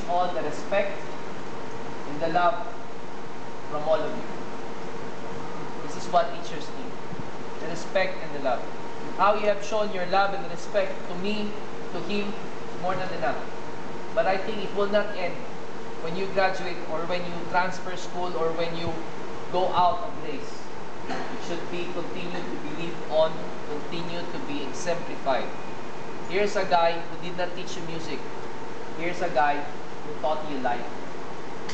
all the respect and the love from all of you. This is what teachers need. The respect and the love. How you have shown your love and respect to me, to him, more than enough. But I think it will not end when you graduate or when you transfer school or when you go out of Grace. It should be continued to be lived on, continue to be exemplified. Here's a guy who did not teach you music. Here's a guy who taught you life.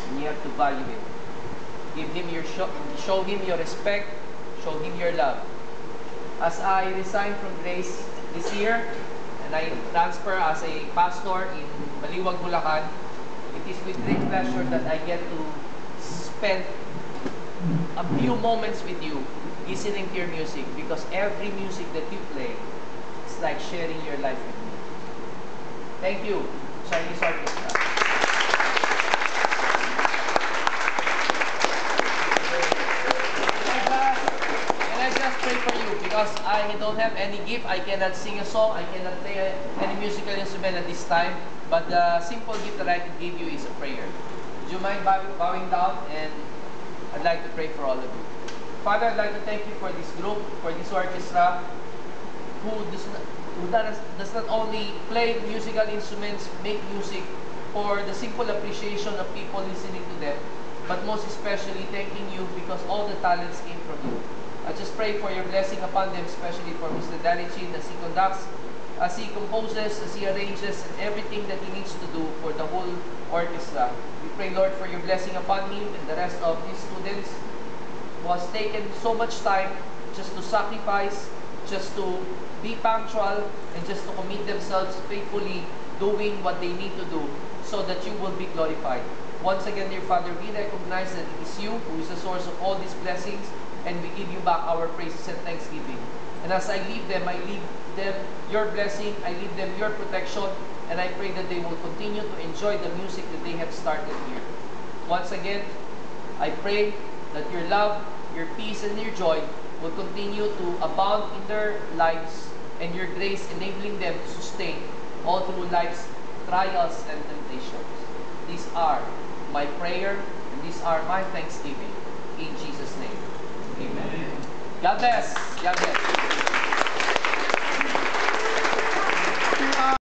And you have to value it. Give him your show him your respect, show him your love. As I resign from Grace this year, and I transfer as a pastor in Baliwag, Bulacan, it is with great pleasure that I get to spend a few moments with you listening to your music, because every music that you play is like sharing your life with me. Thank you, Chinese Orchestra. And I just pray for you, because I don't have any gift. I cannot sing a song. I cannot play any musical instrument at this time. But the simple gift that I can give you is a prayer. Would you mind bowing down? And I'd like to pray for all of you. Father, I'd like to thank you for this group, for this orchestra, who does not only play musical instruments, make music for the simple appreciation of people listening to them, but most especially thanking you because all the talents came from you. I just pray for your blessing upon them, especially for Mr. Danny Chin as he conducts, as he composes, as he arranges, and everything that he needs to do for the whole orchestra. We pray, Lord, for your blessing upon him and the rest of his students who has taken so much time just to sacrifice, just to be punctual, and just to commit themselves faithfully doing what they need to do so that you will be glorified. Once again, dear Father, we recognize that it is you who is the source of all these blessings, and we give you back our praises and thanksgiving. And as I leave them, I leave them your blessing, I leave them your protection, and I pray that they will continue to enjoy the music that they have started here. Once again, I pray that your love, your peace, and your joy will continue to abound in their lives, and your grace enabling them to sustain all through life's trials and temptations. These are my prayer, and these are my thanksgiving. In Jesus' name, amen. God bless. God bless.